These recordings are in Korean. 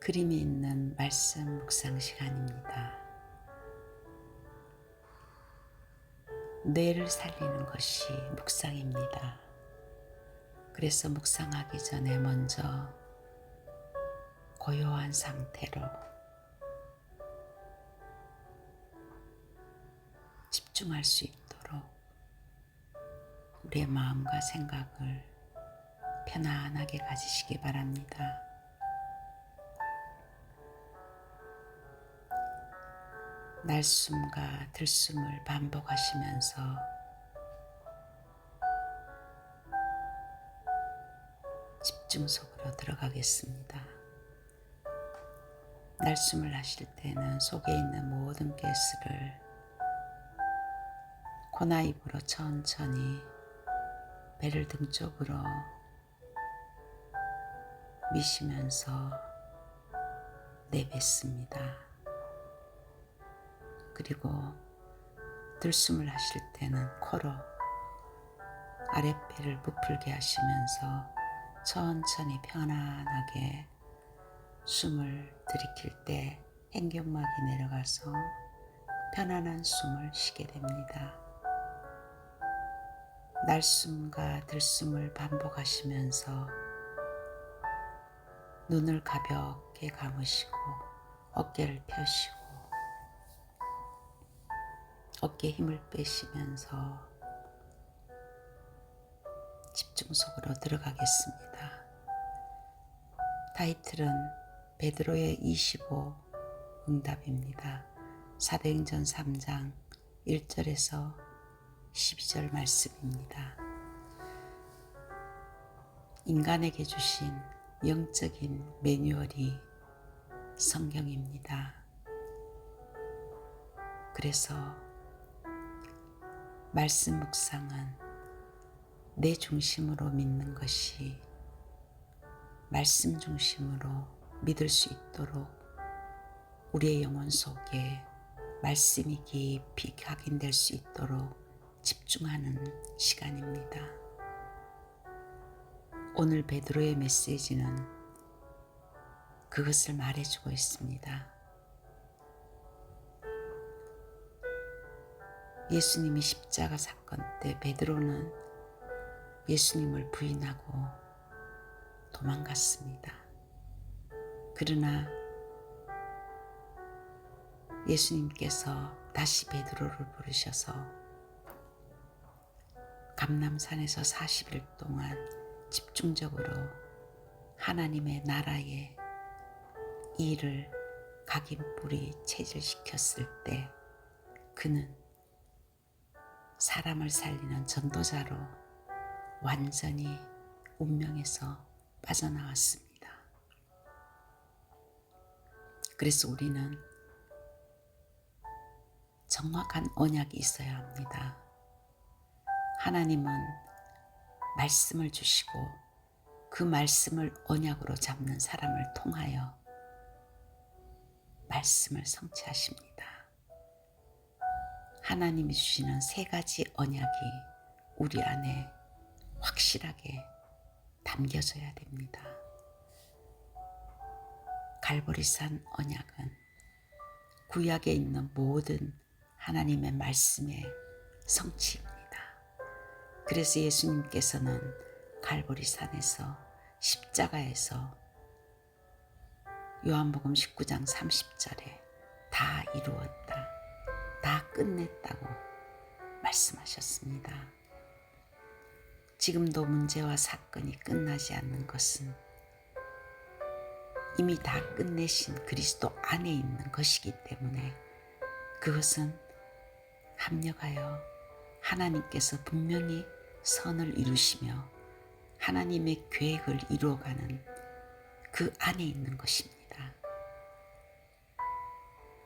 그림이 있는 말씀 묵상 시간입니다. 뇌를 살리는 것이 묵상입니다. 그래서 묵상하기 전에 먼저 고요한 상태로 집중할 수 있도록 우리의 마음과 생각을 편안하게 가지시기 바랍니다. 날숨과 들숨을 반복하시면서 집중 속으로 들어가겠습니다. 날숨을 하실 때는 속에 있는 모든 가스를 코나 입으로 천천히 배를 등 쪽으로 미시면서 내뱉습니다. 그리고 들숨을 하실 때는 코로 아랫배를 부풀게 하시면서 천천히 편안하게 숨을 들이킬 때 횡격막이 내려가서 편안한 숨을 쉬게 됩니다. 날숨과 들숨을 반복하시면서 눈을 가볍게 감으시고 어깨를 펴시고 어깨에 힘을 빼시면서 집중 속으로 들어가겠습니다. 타이틀은 베드로의 25 응답입니다. 사도행전 3장 1절에서 12절 말씀입니다. 인간에게 주신 영적인 매뉴얼이 성경입니다. 그래서 말씀 묵상은 내 중심으로 믿는 것이 말씀 중심으로 믿을 수 있도록 우리의 영혼 속에 말씀이 깊이 각인될 수 있도록 집중하는 시간입니다. 오늘 베드로의 메시지는 그것을 말해주고 있습니다. 예수님이 십자가 사건 때 베드로는 예수님을 부인하고 도망갔습니다. 그러나 예수님께서 다시 베드로를 부르셔서 감람산에서 40일 동안 집중적으로 하나님의 나라의 일을 각인뿌리 체질시켰을 때 그는 사람을 살리는 전도자로 완전히 운명에서 빠져나왔습니다. 그래서 우리는 정확한 언약이 있어야 합니다. 하나님은 말씀을 주시고 그 말씀을 언약으로 잡는 사람을 통하여 말씀을 성취하십니다. 하나님이 주시는 세 가지 언약이 우리 안에 확실하게 담겨져야 됩니다. 갈보리산 언약은 구약에 있는 모든 하나님의 말씀의 성취입니다. 그래서 예수님께서는 갈보리산에서 십자가에서 요한복음 19장 30절에 다 이루었다, 다 끝냈다고 말씀하셨습니다. 지금도 문제와 사건이 끝나지 않는 것은 이미 다 끝내신 그리스도 안에 있는 것이기 때문에 그것은 합력하여 하나님께서 분명히 선을 이루시며 하나님의 계획을 이루어가는 그 안에 있는 것입니다.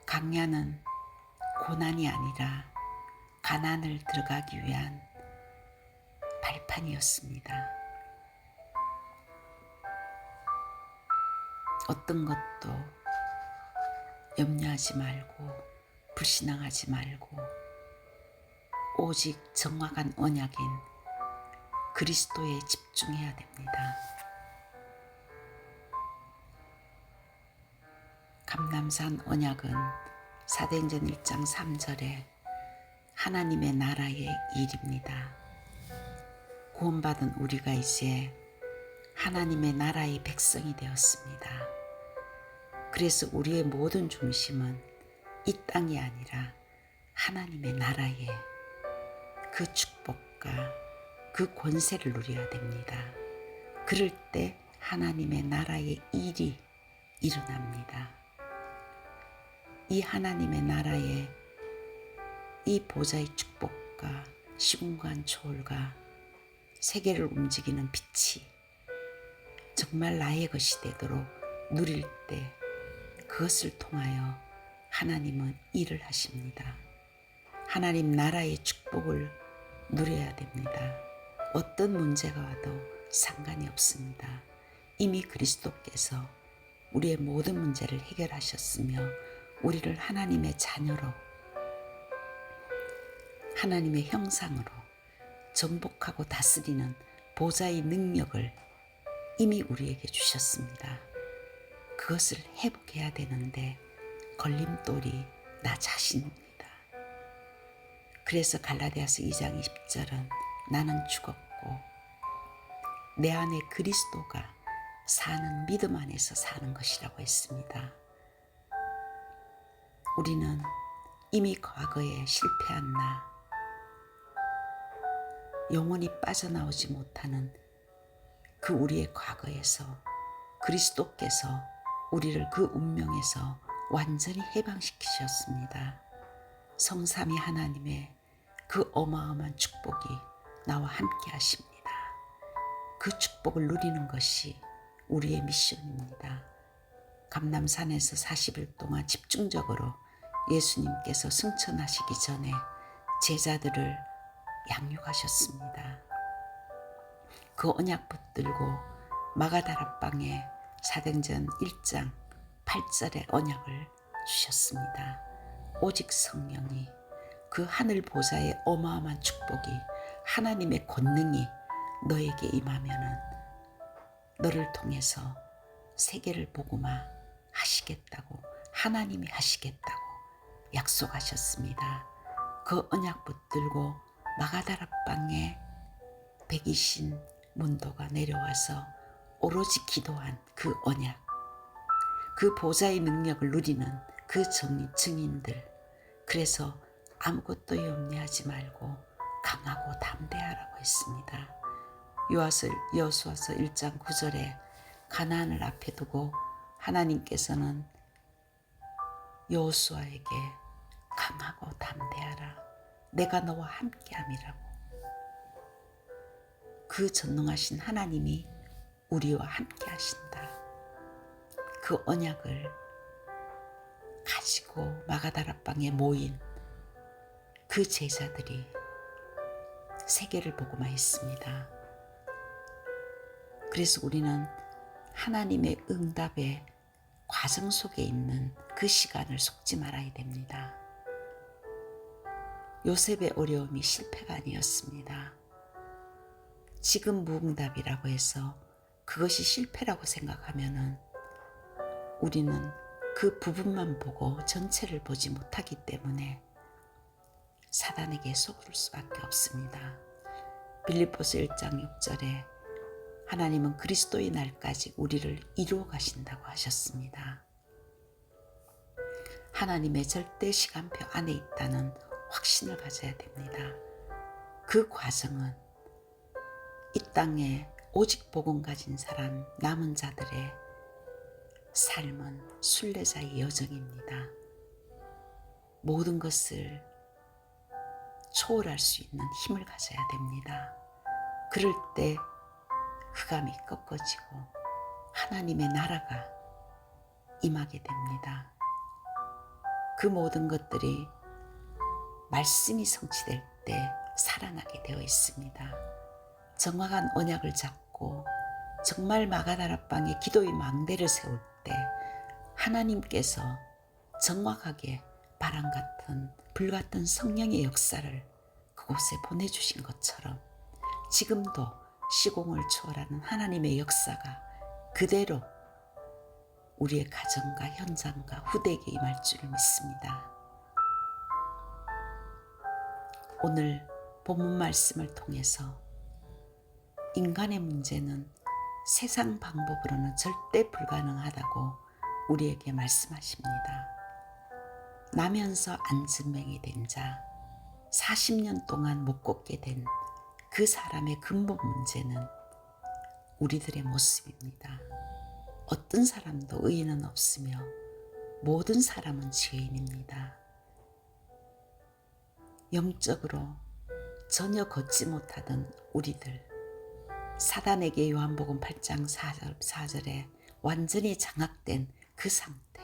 강야는 고난이 아니라 가난을 들어가기 위한 발판이었습니다. 어떤 것도 염려하지 말고 불신앙하지 말고 오직 정확한 언약인 그리스도에 집중해야 됩니다. 감람산 언약은 사도행전 1장 3절에 하나님의 나라의 일입니다. 구원받은 우리가 이제 하나님의 나라의 백성이 되었습니다. 그래서 우리의 모든 중심은 이 땅이 아니라 하나님의 나라의 그 축복과 그 권세를 누려야 됩니다. 그럴 때 하나님의 나라의 일이 일어납니다. 이 하나님의 나라의 이 보좌의 축복과 시공간 초월과 세계를 움직이는 빛이 정말 나의 것이 되도록 누릴 때 그것을 통하여 하나님은 일을 하십니다. 하나님 나라의 축복을 누려야 됩니다. 어떤 문제가 와도 상관이 없습니다. 이미 그리스도께서 우리의 모든 문제를 해결하셨으며 우리를 하나님의 자녀로 하나님의 형상으로 정복하고 다스리는 보좌의 능력을 이미 우리에게 주셨습니다. 그것을 회복해야 되는데 걸림돌이 나 자신입니다. 그래서 갈라디아서 2장 20절은 나는 죽었고 내 안에 그리스도가 사는 믿음 안에서 사는 것이라고 했습니다. 우리는 이미 과거에 실패한 나, 영원히 빠져나오지 못하는 그 우리의 과거에서 그리스도께서 우리를 그 운명에서 완전히 해방시키셨습니다. 성삼위 하나님의 그 어마어마한 축복이 나와 함께 하십니다. 그 축복을 누리는 것이 우리의 미션입니다. 감람산에서 40일 동안 집중적으로 예수님께서 승천하시기 전에 제자들을 양육하셨습니다. 그 언약 붙들고 마가다락방에 사도행전 1장 8절의 언약을 주셨습니다. 오직 성령이 그 하늘 보좌의 어마어마한 축복이 하나님의 권능이 너에게 임하면은 너를 통해서 세계를 복음화 하시겠다고 하나님이 하시겠다고 약속하셨습니다. 그 언약 붙들고 마가다락방에 백이신 문도가 내려와서 오로지 기도한 그 언약, 그 보좌의 능력을 누리는 그 증인들, 그래서 아무것도 염려하지 말고 강하고 담대하라고 했습니다. 여호수아서 1장 9절에 가나안을 앞에 두고 하나님께서는 여호수아에게 강하고 담대하라, 내가 너와 함께함이라고. 그 전능하신 하나님이 우리와 함께 하신다. 그 언약을 가지고 마가다락방에 모인 그 제자들이 세계를 복음화했습니다. 그래서 우리는 하나님의 응답의 과정 속에 있는 그 시간을 속지 말아야 됩니다. 요셉의 어려움이 실패가 아니었습니다. 지금 무응답이라고 해서 그것이 실패라고 생각하면은 우리는 그 부분만 보고 전체를 보지 못하기 때문에 사단에게 속을 수밖에 없습니다. 빌립보서 1장 6절에 하나님은 그리스도의 날까지 우리를 이루어 가신다고 하셨습니다. 하나님의 절대 시간표 안에 있다는 확신을 가져야 됩니다. 그 과정은 이 땅에 오직 복음 가진 사람 남은 자들의 삶은 순례자의 여정입니다. 모든 것을 초월할 수 있는 힘을 가져야 됩니다. 그럴 때 흑암이 꺾어지고 하나님의 나라가 임하게 됩니다. 그 모든 것들이 말씀이 성취될 때 살아나게 되어 있습니다. 정확한 언약을 잡고 정말 마가다락방에 기도의 망대를 세울 때 하나님께서 정확하게 바람 같은 불같은 성령의 역사를 그곳에 보내주신 것처럼 지금도 시공을 초월하는 하나님의 역사가 그대로 우리의 가정과 현장과 후대에게 임할 줄을 믿습니다. 오늘 본문 말씀을 통해서 인간의 문제는 세상 방법으로는 절대 불가능하다고 우리에게 말씀하십니다. 나면서 안진뱅이 된 자, 40년 동안 못 걷게 된 그 사람의 근본 문제는 우리들의 모습입니다. 어떤 사람도 의인은 없으며 모든 사람은 죄인입니다. 영적으로 전혀 걷지 못하던 우리들, 사단에게 요한복음 8장 4절에 완전히 장악된 그 상태,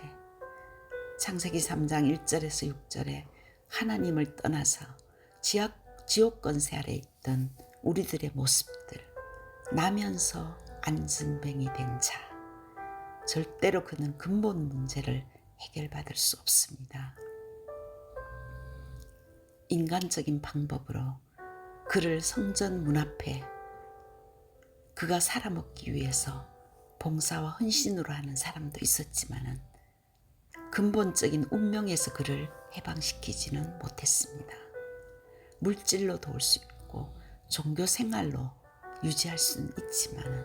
창세기 3장 1절에서 6절에 하나님을 떠나서 지옥 권세 아래 있던 우리들의 모습들, 나면서 안진뱅이 된 자, 절대로 그는 근본 문제를 해결받을 수 없습니다. 인간적인 방법으로 그를 성전 문 앞에 그가 살아먹기 위해서 봉사와 헌신으로 하는 사람도 있었지만은 근본적인 운명에서 그를 해방시키지는 못했습니다. 물질로 도울 수 있고 종교 생활로 유지할 수는 있지만은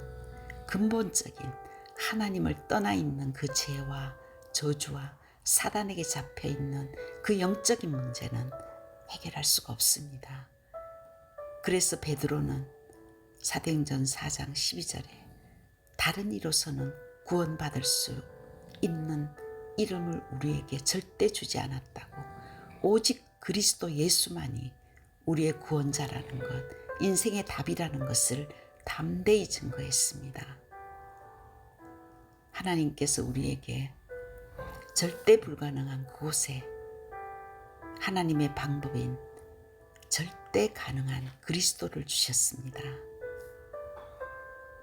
근본적인 하나님을 떠나 있는 그 죄와 저주와 사단에게 잡혀 있는 그 영적인 문제는 해결할 수가 없습니다. 그래서 베드로는 사도행전 4장 12절에 다른 이로서는 구원받을 수 있는 이름을 우리에게 절대 주지 않았다고, 오직 그리스도 예수만이 우리의 구원자라는 것, 인생의 답이라는 것을 담대히 증거했습니다. 하나님께서 우리에게 절대 불가능한 그곳에 하나님의 방법인 절대 가능한 그리스도를 주셨습니다.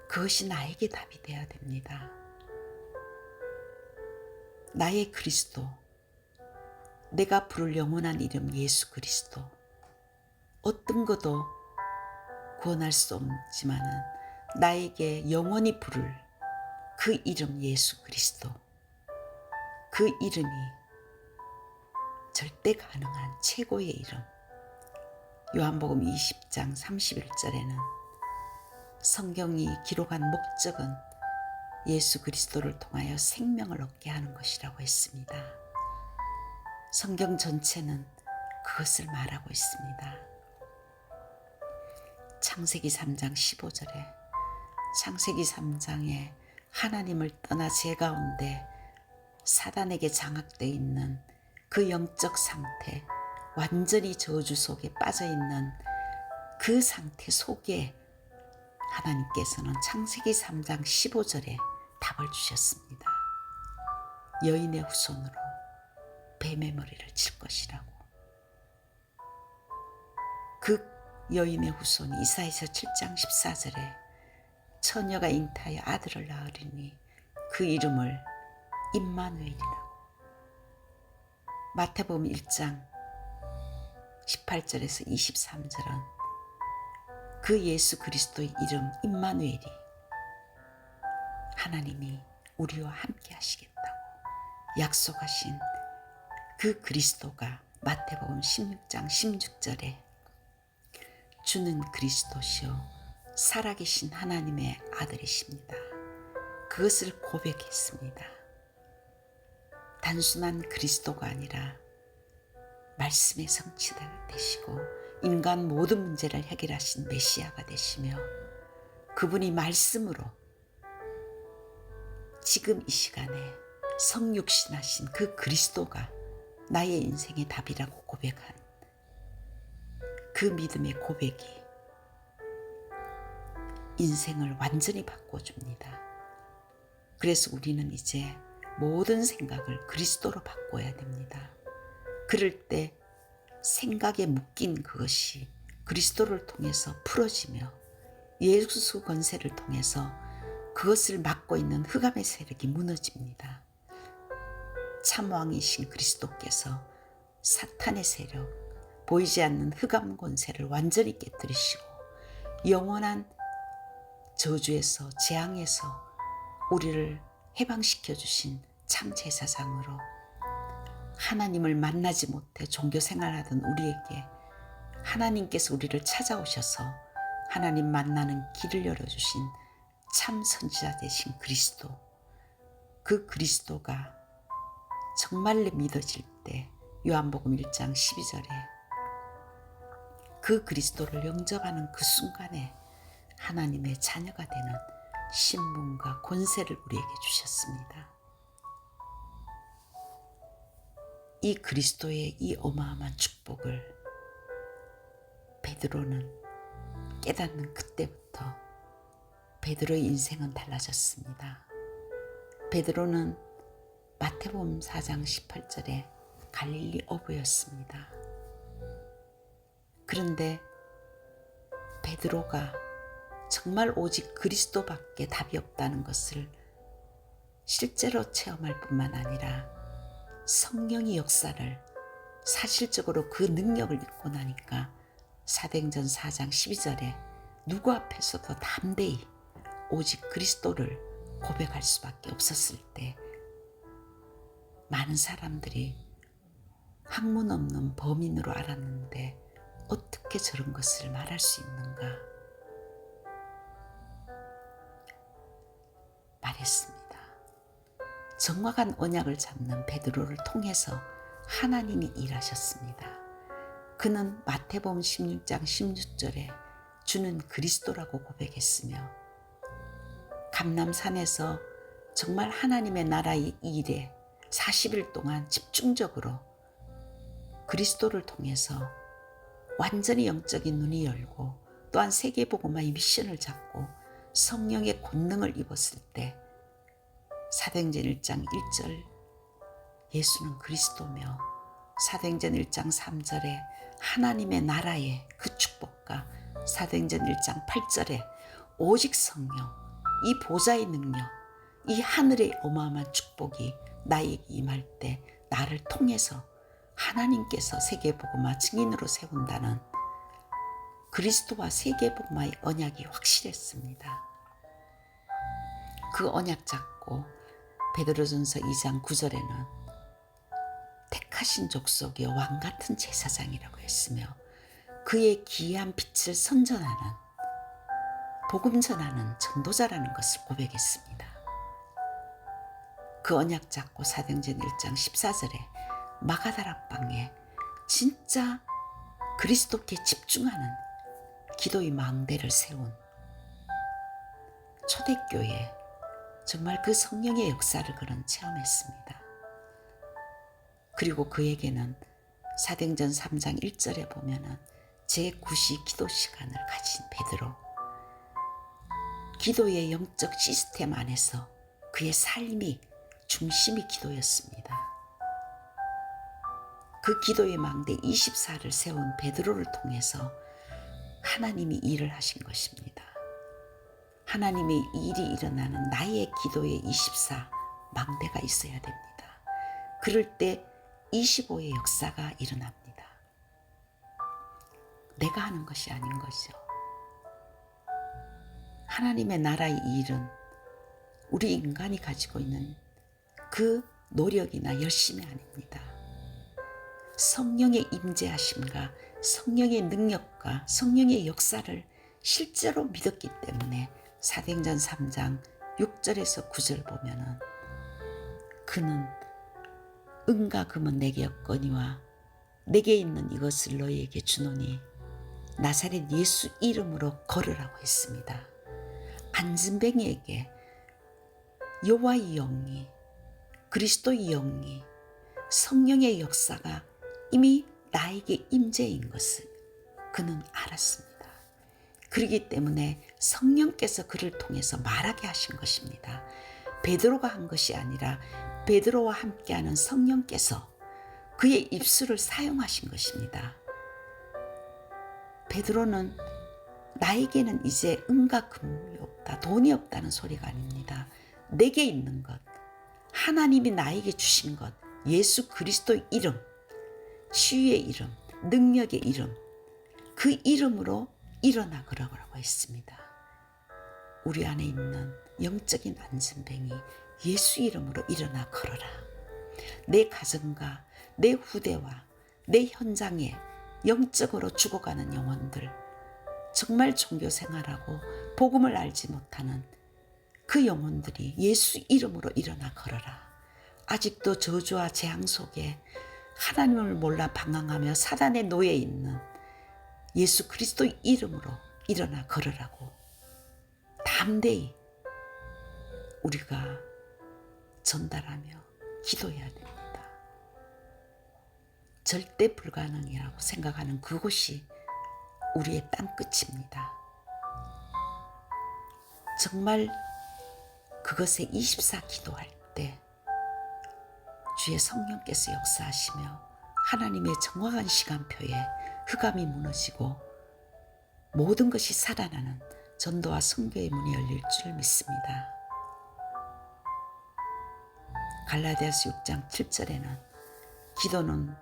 그것이 나에게 답이 되어야 됩니다. 나의 그리스도, 내가 부를 영원한 이름 예수 그리스도, 어떤 것도 구원할 수 없지만은 나에게 영원히 부를 그 이름 예수 그리스도, 그 이름이 절대 가능한 최고의 이름. 요한복음 20장 31절에는 성경이 기록한 목적은 예수 그리스도를 통하여 생명을 얻게 하는 것이라고 했습니다. 성경 전체는 그것을 말하고 있습니다. 창세기 3장 15절에 창세기 3장에 하나님을 떠나 죄 가운데 사단에게 장악되어 있는 그 영적 상태, 완전히 저주 속에 빠져있는 그 상태 속에 하나님께서는 창세기 3장 15절에 답을 주셨습니다. 여인의 후손으로 뱀의 머리를 칠 것이라고. 그 여인의 후손이 이사야서 7장 14절에 처녀가 잉타하여 아들을 낳으리니 그 이름을 임마누엘이라고. 마태복음 1장 18절에서 23절은 그 예수 그리스도의 이름 임마누엘이 하나님이 우리와 함께 하시겠다고 약속하신 그 그리스도가 마태복음 16장 16절에 주는 그리스도시요 살아계신 하나님의 아들이십니다. 그것을 고백했습니다. 단순한 그리스도가 아니라 말씀의 성취가 되시고 인간 모든 문제를 해결하신 메시아가 되시며 그분이 말씀으로 지금 이 시간에 성육신하신 그 그리스도가 나의 인생의 답이라고 고백한 그 믿음의 고백이 인생을 완전히 바꿔줍니다. 그래서 우리는 이제 모든 생각을 그리스도로 바꿔야 됩니다. 그럴 때 생각에 묶인 그것이 그리스도를 통해서 풀어지며 예수 권세를 통해서 그것을 막고 있는 흑암의 세력이 무너집니다. 참왕이신 그리스도께서 사탄의 세력, 보이지 않는 흑암 권세를 완전히 깨뜨리시고 영원한 저주에서 재앙에서 우리를 해방시켜 주신 참 제사장으로 하나님을 만나지 못해 종교 생활하던 우리에게 하나님께서 우리를 찾아오셔서 하나님 만나는 길을 열어주신 참 선지자 되신 그리스도, 그 그리스도가 정말로 믿어질 때 요한복음 1장 12절에 그 그리스도를 영접하는 그 순간에 하나님의 자녀가 되는 신분과 권세를 우리에게 주셨습니다. 이 그리스도의 이 어마어마한 축복을 베드로는 깨닫는 그때부터 베드로의 인생은 달라졌습니다. 베드로는 마태복음 4장 18절에 갈릴리 어부였습니다. 그런데 베드로가 정말 오직 그리스도밖에 답이 없다는 것을 실제로 체험할 뿐만 아니라 성령의 역사를 사실적으로 그 능력을 입고 나니까 사도행전 4장 12절에 누구 앞에서도 담대히 오직 그리스도를 고백할 수밖에 없었을 때 많은 사람들이 학문 없는 범인으로 알았는데 어떻게 저런 것을 말할 수 있는가 말했습니다. 정확한 언약을 잡는 베드로를 통해서 하나님이 일하셨습니다. 그는 마태복음 16장 16절에 주는 그리스도라고 고백했으며 감람산에서 정말 하나님의 나라의 일에 40일 동안 집중적으로 그리스도를 통해서 완전히 영적인 눈이 열고 또한 세계복음화의 미션을 잡고 성령의 권능을 입었을 때 사도행전 1장 1절 예수는 그리스도며 사도행전 1장 3절에 하나님의 나라의 그 축복과 사도행전 1장 8절에 오직 성령, 이 보좌의 능력, 이 하늘의 어마어마한 축복이 나에게 임할 때 나를 통해서 하나님께서 세계복음화 증인으로 세운다는 그리스도와 세계복음화의 언약이 확실했습니다. 그 언약 잡고 베드로전서 2장 9절에는 택하신 족속의 왕같은 제사장이라고 했으며 그의 기이한 빛을 선전하는 복음 전하는 전도자라는 것을 고백했습니다. 그 언약 잡고 사도행전 1장 14절에 마가다라 방에 진짜 그리스도께 집중하는 기도의 망대를 세운 초대교회 정말 그 성령의 역사를 그는 체험했습니다. 그리고 그에게는 사도행전 3장 1절에 보면은 제9시 기도 시간을 가진 베드로, 기도의 영적 시스템 안에서 그의 삶이 중심이 기도였습니다. 그 기도의 망대 24를 세운 베드로를 통해서 하나님이 일을 하신 것입니다. 하나님의 일이 일어나는 나의 기도의 24 망대가 있어야 됩니다. 그럴 때 25의 역사가 일어납니다. 내가 하는 것이 아닌 거죠. 하나님의 나라의 일은 우리 인간이 가지고 있는 그 노력이나 열심이 아닙니다. 성령의 임재하심과 성령의 능력과 성령의 역사를 실제로 믿었기 때문에 사도행전 3장 6절에서 9절 보면은 그는 은과 금은 내게 없거니와 내게 있는 이것을 너희에게 주노니 나사렛 예수 이름으로 걸으라고 했습니다. 안진뱅이에게 여호와의 영이 그리스도의 영이 성령의 역사가 이미 나에게 임재인 것을 그는 알았습니다. 그렇기 때문에 성령께서 그를 통해서 말하게 하신 것입니다. 베드로가 한 것이 아니라 베드로와 함께하는 성령께서 그의 입술을 사용하신 것입니다. 베드로는 나에게는 이제 은과 금이 없다, 돈이 없다는 소리가 아닙니다. 내게 있는 것, 하나님이 나에게 주신 것, 예수 그리스도의 이름, 치유의 이름, 능력의 이름, 그 이름으로 일어나 그러라고 했습니다. 우리 안에 있는 영적인 안진뱅이 예수 이름으로 일어나 걸어라. 내 가정과 내 후대와 내 현장에 영적으로 죽어가는 영혼들, 정말 종교 생활하고 복음을 알지 못하는 그 영혼들이 예수 이름으로 일어나 걸어라. 아직도 저주와 재앙 속에 하나님을 몰라 방황하며 사단의 노예에 있는 예수 그리스도 이름으로 일어나 걸으라고 담대히 우리가 전달하며 기도해야 됩니다. 절대 불가능이라고 생각하는 그곳이 우리의 땅끝입니다. 정말 그것에 24 기도할 때 주의 성령께서 역사하시며 하나님의 정확한 시간표에 흑암이 무너지고 모든 것이 살아나는 전도와 선교의 문이 열릴 줄 믿습니다. 갈라디아서 6장 7절에는 기도는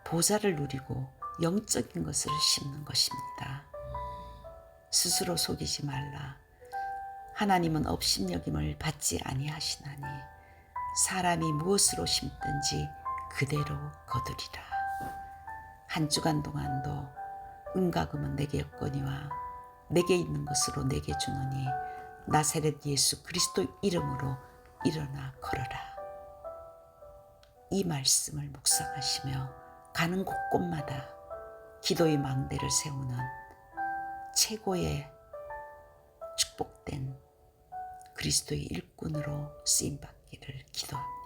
보좌를 누리고 영적인 것을 심는 것입니다. 스스로 속이지 말라. 하나님은 업신여김을 받지 아니하시나니 사람이 무엇으로 심든지 그대로 거두리라. 한 주간 동안도 은과 금은 내게 없거니와 내게 있는 것으로 내게 주노니 나사렛 예수 그리스도 이름으로 일어나 걸어라. 이 말씀을 묵상하시며 가는 곳곳마다 기도의 망대를 세우는 최고의 축복된 그리스도의 일꾼으로 쓰임받기를 기도합니다.